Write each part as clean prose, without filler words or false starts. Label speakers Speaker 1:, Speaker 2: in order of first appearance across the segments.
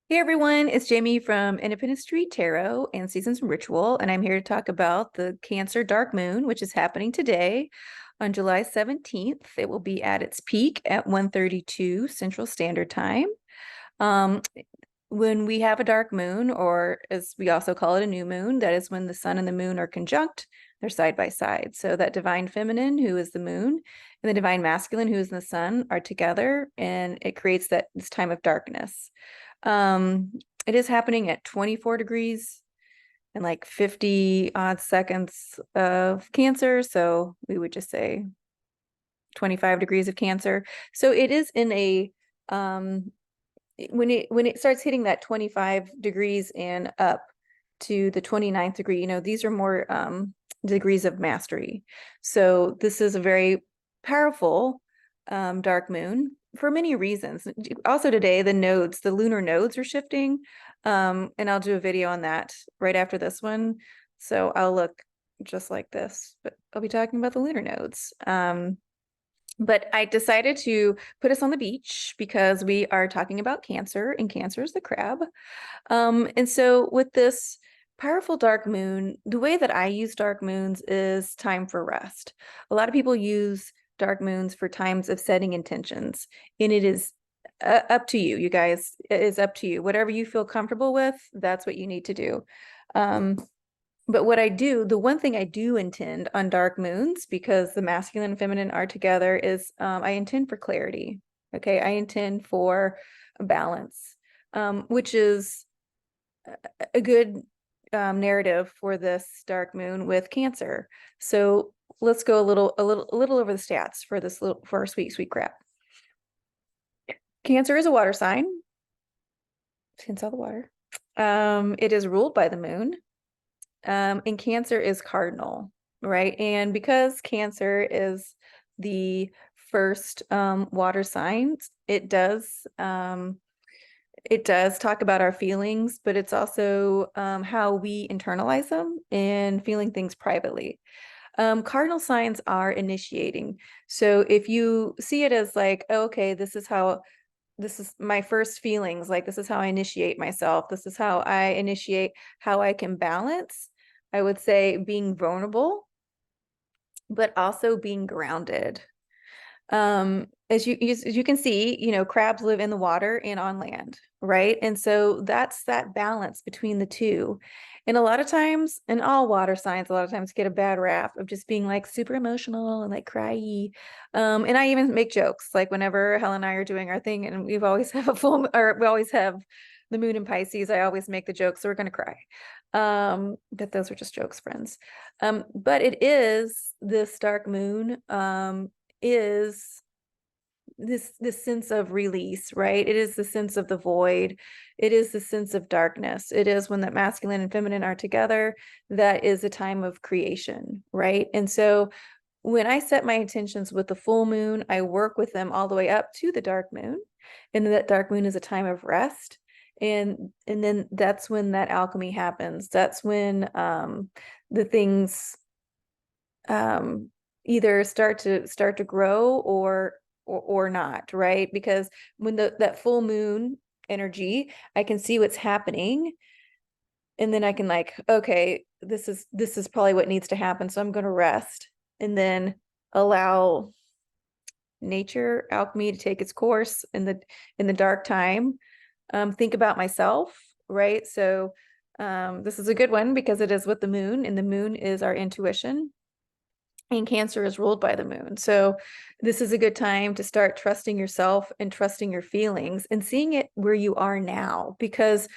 Speaker 1: Hey everyone, it's Jamie from Independence Street Tarot and Seasons and Ritual, and I'm here to talk about the Cancer Dark Moon, which is happening today on July 17th. It will be at its peak at 1:32 Central Standard Time. Um, when we have a dark moon, or as we also call it, a new moon, that is when the sun and the moon are conjunct, they're side by side. So that divine feminine, who is the moon, and the divine masculine, who is the sun, are together, and it creates this time of darkness. It is happening at 24 degrees and like 50 odd seconds of Cancer. So we would just say 25 degrees of Cancer. So it is in a when it starts hitting that 25 degrees and up to the 29th degree, these are more degrees of mastery. So this is a very powerful dark moon for many reasons. Also today, the lunar nodes are shifting. And I'll do a video on that right after this one. So I'll look just like this, but I'll be talking about the lunar nodes. But I decided to put us on the beach because we are talking about Cancer, and Cancer is the crab. And so with this powerful dark moon, the way that I use dark moons is time for rest. A lot of people use dark moons for times of setting intentions, and it is up to you, you guys. It is up to you. Whatever you feel comfortable with, that's what you need to do. But what I do, the one thing I do intend on dark moons, because the masculine and feminine are together, is I intend for clarity. Okay, I intend for balance, which is a good narrative for this dark moon with Cancer. So let's go a little over the stats for our sweet crap. Cancer is a water sign. Hence all the water. It is ruled by the moon. And Cancer is cardinal, right? And because Cancer is the first water sign, it does talk about our feelings, but it's also how we internalize them and feeling things privately. Cardinal signs are initiating. So if you see it as like, oh, okay, this is my first feelings, like this is how I initiate myself, this is how I initiate how I can balance, I would say being vulnerable, but also being grounded. As you can see, crabs live in the water and on land, right? And so that's that balance between the two. And a lot of times, in all water signs, a lot of times get a bad rap of just being like super emotional and like cryy. And I even make jokes, like whenever Helen and I are doing our thing, and we always have the moon in Pisces, I always make the joke, so we're gonna cry. But those are just jokes, friends. But it is this dark moon, is this sense of release, right? It is the sense of the void. It is the sense of darkness. It is when that masculine and feminine are together, that is a time of creation, right? And so when I set my intentions with the full moon, I work with them all the way up to the dark moon. And that dark moon is a time of rest. And then that's when that alchemy happens. That's when the things either start to grow or not, right? Because when that full moon energy, I can see what's happening, and then I can like, okay, this is probably what needs to happen, so I'm going to rest and then allow nature, alchemy, to take its course in the dark time. Think about myself, right? So this is a good one because it is with the moon, and the moon is our intuition, and Cancer is ruled by the moon. So this is a good time to start trusting yourself and trusting your feelings and seeing it where you are now, because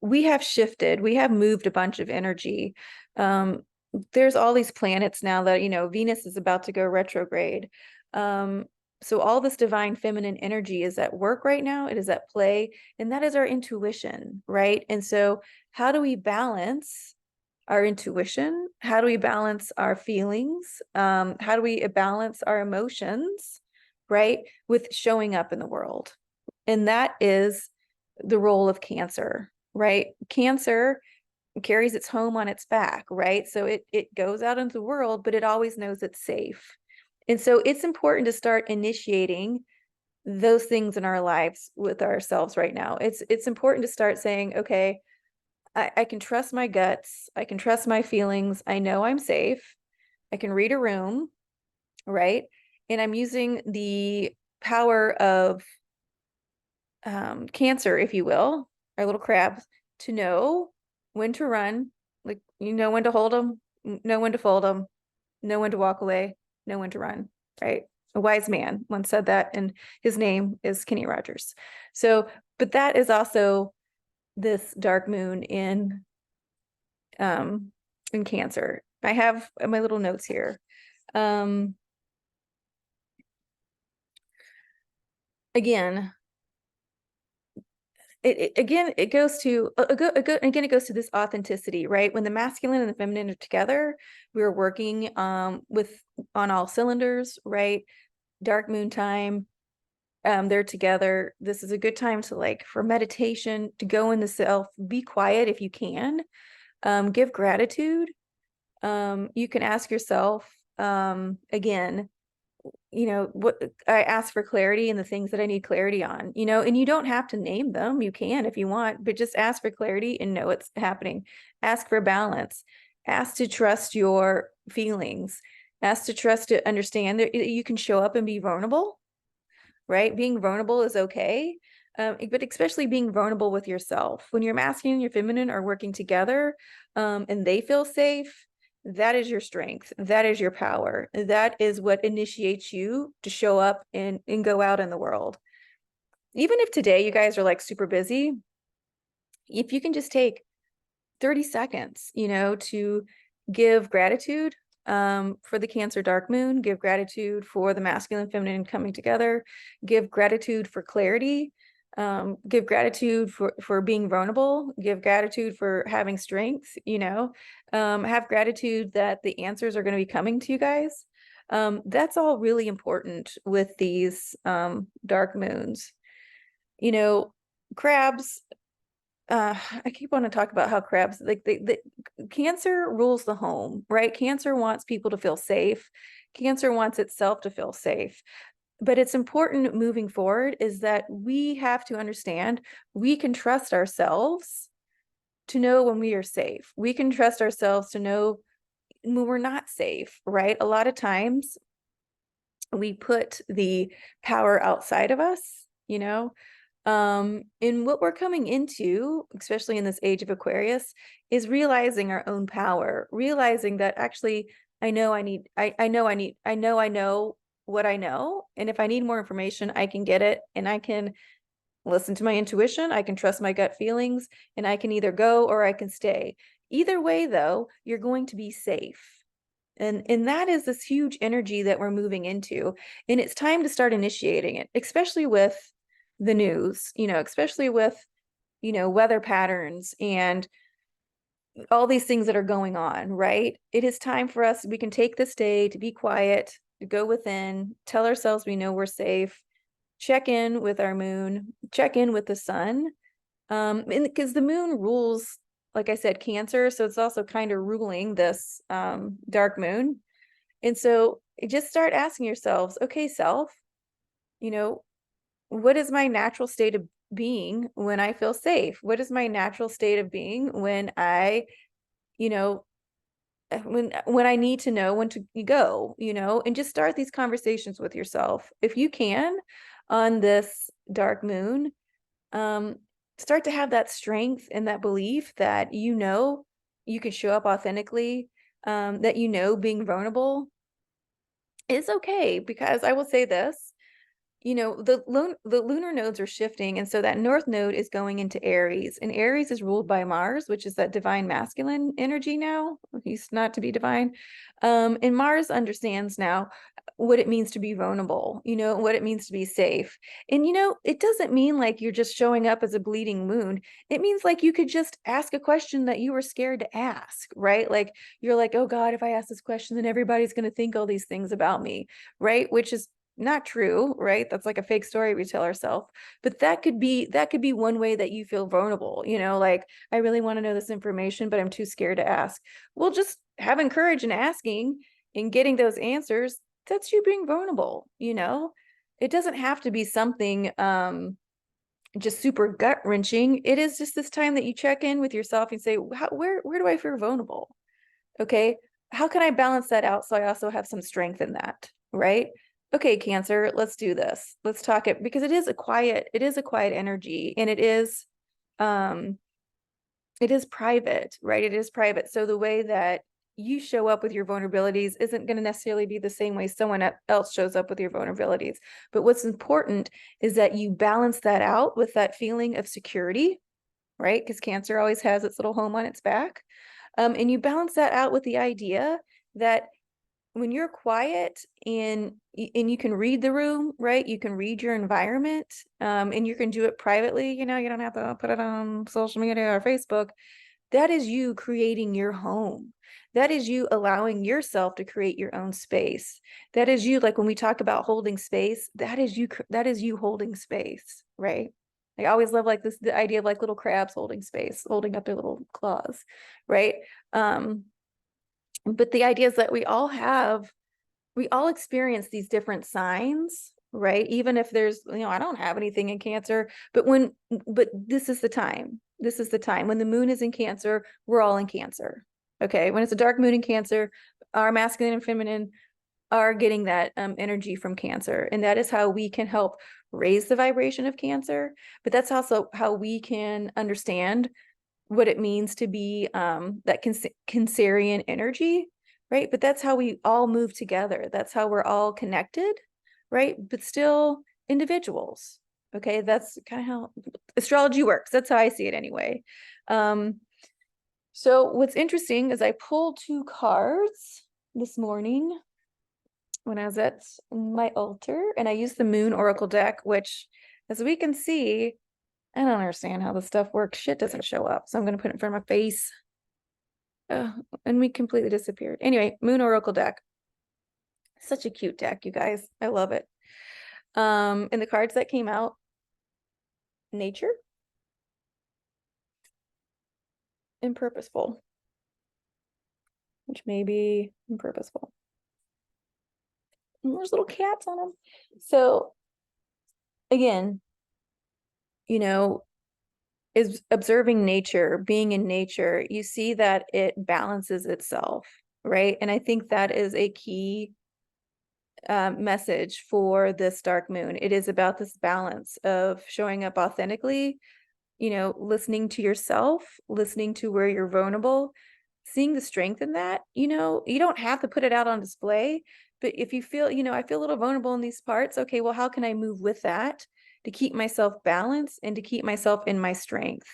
Speaker 1: we have shifted, we have moved a bunch of energy. There's all these planets now that, Venus is about to go retrograde. So all this divine feminine energy is at work right now. It is at play, and that is our intuition, right? And so how do we balance our intuition? How do we balance our feelings? How do we balance our emotions, right, with showing up in the world? And that is the role of Cancer, right? Cancer carries its home on its back, right? So it goes out into the world, but it always knows it's safe. And so it's important to start initiating those things in our lives with ourselves right now. It's important to start saying, okay, I can trust my guts. I can trust my feelings. I know I'm safe. I can read a room, right? And I'm using the power of Cancer, if you will, our little crabs, to know when to run, like you know when to hold them, know when to fold them, know when to walk away, know when to run, right? A wise man once said that, and his name is Kenny Rogers. So, but that is also this dark moon in Cancer. I have my little notes here. Again, it goes to again, it goes to this authenticity, right? When the masculine and the feminine are together, we're working with on all cylinders, right? Dark moon time, they're together. This is a good time to, like, for meditation, to go in the self, be quiet if you can, give gratitude. You can ask yourself, again, what I ask for clarity and the things that I need clarity on, and you don't have to name them. You can if you want, but just ask for clarity and know what's happening. Ask for balance. Ask to trust your feelings. Ask to trust to understand that you can show up and be vulnerable, right? Being vulnerable is okay. But especially being vulnerable with yourself. When your masculine and your feminine are working together, and they feel safe, that is your strength. That is your power. That is what initiates you to show up and go out in the world. Even if today you guys are like super busy, if you can just take 30 seconds, to give gratitude for the Cancer dark moon, give gratitude for the masculine and feminine coming together, give gratitude for clarity, give gratitude for being vulnerable, give gratitude for having strength, have gratitude that the answers are going to be coming to you guys. That's all really important with these dark moons. Crabs, I keep wanting to talk about how crabs, like the Cancer rules the home, right? Cancer wants people to feel safe. Cancer wants itself to feel safe. But it's important moving forward is that we have to understand we can trust ourselves to know when we are safe. We can trust ourselves to know when we're not safe, right? A lot of times we put the power outside of us, and what we're coming into, especially in this age of Aquarius, is realizing our own power, realizing that actually I know what I know, and if I need more information, I can get it, and I can listen to my intuition, I can trust my gut feelings, and I can either go or I can stay. Either way, though, you're going to be safe. And that is this huge energy that we're moving into. And it's time to start initiating it, especially with the news, especially with, weather patterns and all these things that are going on, right? It is time for us, we can take this day to be quiet, to go within, tell ourselves we know we're safe, check in with our moon, check in with the sun. And because the moon rules, like I said, Cancer, so it's also kind of ruling this dark moon. And so just start asking yourselves, okay, self, what is my natural state of being when I feel safe? What is my natural state of being when I, you know, when I need to know when to go, and just start these conversations with yourself. If you can, on this dark moon, start to have that strength and that belief that you can show up authentically, that being vulnerable is okay. Because I will say this, the lunar nodes are shifting, and so that north node is going into Aries, and Aries is ruled by Mars, which is that divine masculine energy now. He's not to be divine. And Mars understands now what it means to be vulnerable, what it means to be safe. And it doesn't mean like you're just showing up as a bleeding wound. It means like you could just ask a question that you were scared to ask, right? Like you're like, oh God, if I ask this question, then everybody's going to think all these things about me, right? Which is not true, right? That's like a fake story we tell ourselves. But that could be one way that you feel vulnerable, like I really want to know this information, but I'm too scared to ask. Well, just having courage and asking and getting those answers, that's you being vulnerable, it doesn't have to be something just super gut wrenching. It is just this time that you check in with yourself and say, where do I feel vulnerable? Okay, how can I balance that out so I also have some strength in that, right? Okay, Cancer, let's do this. Let's talk it, because it is a quiet energy, and um it is private, right? It is private. So the way that you show up with your vulnerabilities isn't going to necessarily be the same way someone else shows up with your vulnerabilities. But what's important is that you balance that out with that feeling of security, right? Because Cancer always has its little home on its back. And you balance that out with the idea that when you're quiet and you can read the room, right? You can read your environment, and you can do it privately. You don't have to put it on social media or Facebook. That is you creating your home. That is you allowing yourself to create your own space. That is you, like when we talk about holding space, that is you holding space, right? I always love like the idea of like little crabs holding space, holding up their little claws, right? But the idea is that we all experience these different signs, right? Even if there's, I don't have anything in Cancer, but this is the time. This is the time when the moon is in Cancer, we're all in Cancer. Okay. When it's a dark moon in Cancer, our masculine and feminine are getting that energy from Cancer. And that is how we can help raise the vibration of Cancer. But that's also how we can understand what it means to be that Cancerian energy, right? But that's how we all move together. That's how we're all connected, right? But still individuals. Okay, that's kind of how astrology works. That's how I see it anyway. So what's interesting is I pulled 2 cards this morning when I was at my altar, and I used the Moon Oracle deck, which, as we can see, I don't understand how this stuff works. Shit doesn't show up. So I'm going to put it in front of my face. And we completely disappeared. Anyway, Moon Oracle deck. Such a cute deck, you guys. I love it. And the cards that came out, nature and purposeful, which may be purposeful. And there's little cats on them. So again, is observing nature, being in nature, you see that it balances itself, right? And I think that is a key message for this dark moon. It is about this balance of showing up authentically, listening to yourself, listening to where you're vulnerable, seeing the strength in that. You don't have to put it out on display, but if you feel, I feel a little vulnerable in these parts, okay, well, how can I move with that to keep myself balanced and to keep myself in my strength,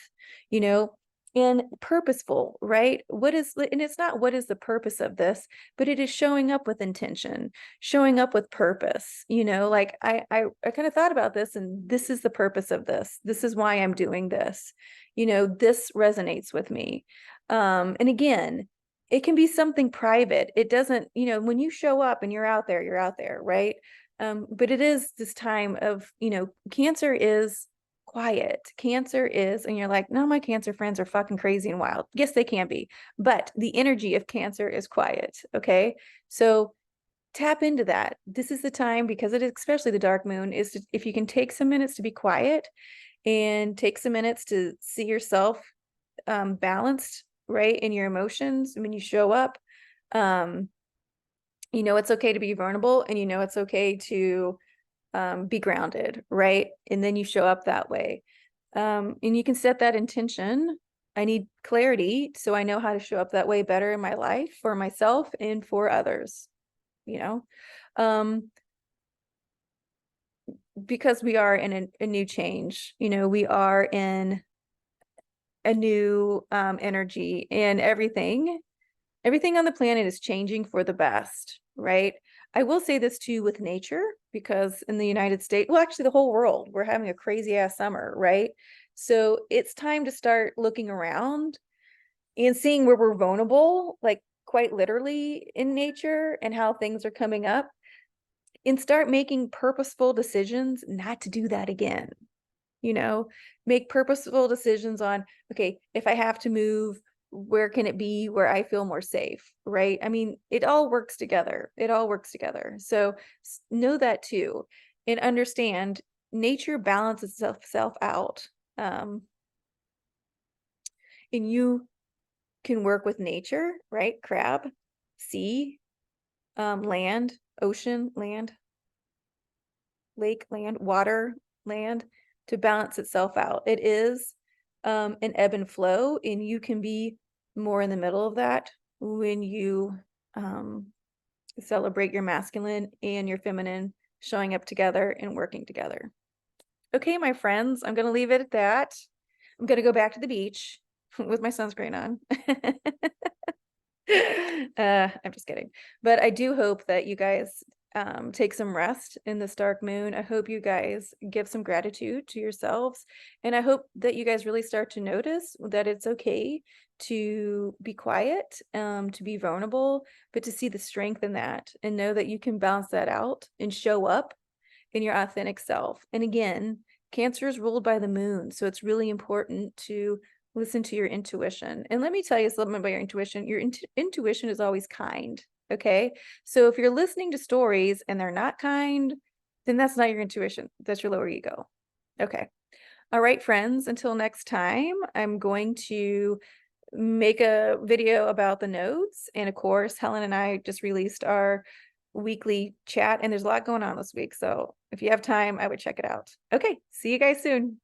Speaker 1: and purposeful, right? And it's not what is the purpose of this, but it is showing up with intention, showing up with purpose, like I kind of thought about this, and this is the purpose of this. This is why I'm doing this. This resonates with me. And again, it can be something private. It doesn't, when you show up and you're out there, right? But it is this time of, Cancer is quiet. Cancer is, and you're like, no, my Cancer friends are fucking crazy and wild. Yes, they can be, but the energy of Cancer is quiet. Okay. So tap into that. This is the time, because it is, especially the dark moon, is if you can take some minutes to be quiet and take some minutes to see yourself balanced, right, in your emotions when you show up. It's okay to be vulnerable, and it's okay to be grounded, right? And then you show up that way. And you can set that intention. I need clarity so I know how to show up that way better in my life, for myself and for others, because we are in a new change, we are in a new energy, and everything on the planet is changing for the best, right? I will say this too with nature, because in the United States, well, actually the whole world, we're having a crazy ass summer, right? So it's time to start looking around and seeing where we're vulnerable, like quite literally in nature, and how things are coming up, and start making purposeful decisions not to do that again. Make purposeful decisions on, okay, if I have to move, where can it be where I feel more safe, right? I mean, it all works together. So know that too. and understand nature balances itself out. And you can work with nature, right? Crab, sea, land, ocean, land, lake, land, water, land, to balance itself out. It is an ebb and flow, and you can be more in the middle of that when you celebrate your masculine and your feminine showing up together and working together. Okay, my friends, I'm going to leave it at that. I'm going to go back to the beach with my sunscreen on. I'm just kidding. But I do hope that you guys take some rest in this dark moon. I hope you guys give some gratitude to yourselves. And I hope that you guys really start to notice that it's okay to be quiet, to be vulnerable, but to see the strength in that and know that you can balance that out and show up in your authentic self. And again, Cancer is ruled by the moon, so it's really important to listen to your intuition. And let me tell you something about your intuition. Your intuition is always kind, okay? So if you're listening to stories and they're not kind, then that's not your intuition. That's your lower ego. Okay. All right, friends, until next time, I'm going to make a video about the nodes. And of course, Helen and I just released our weekly chat, and there's a lot going on this week. So if you have time, I would check it out. Okay, see you guys soon.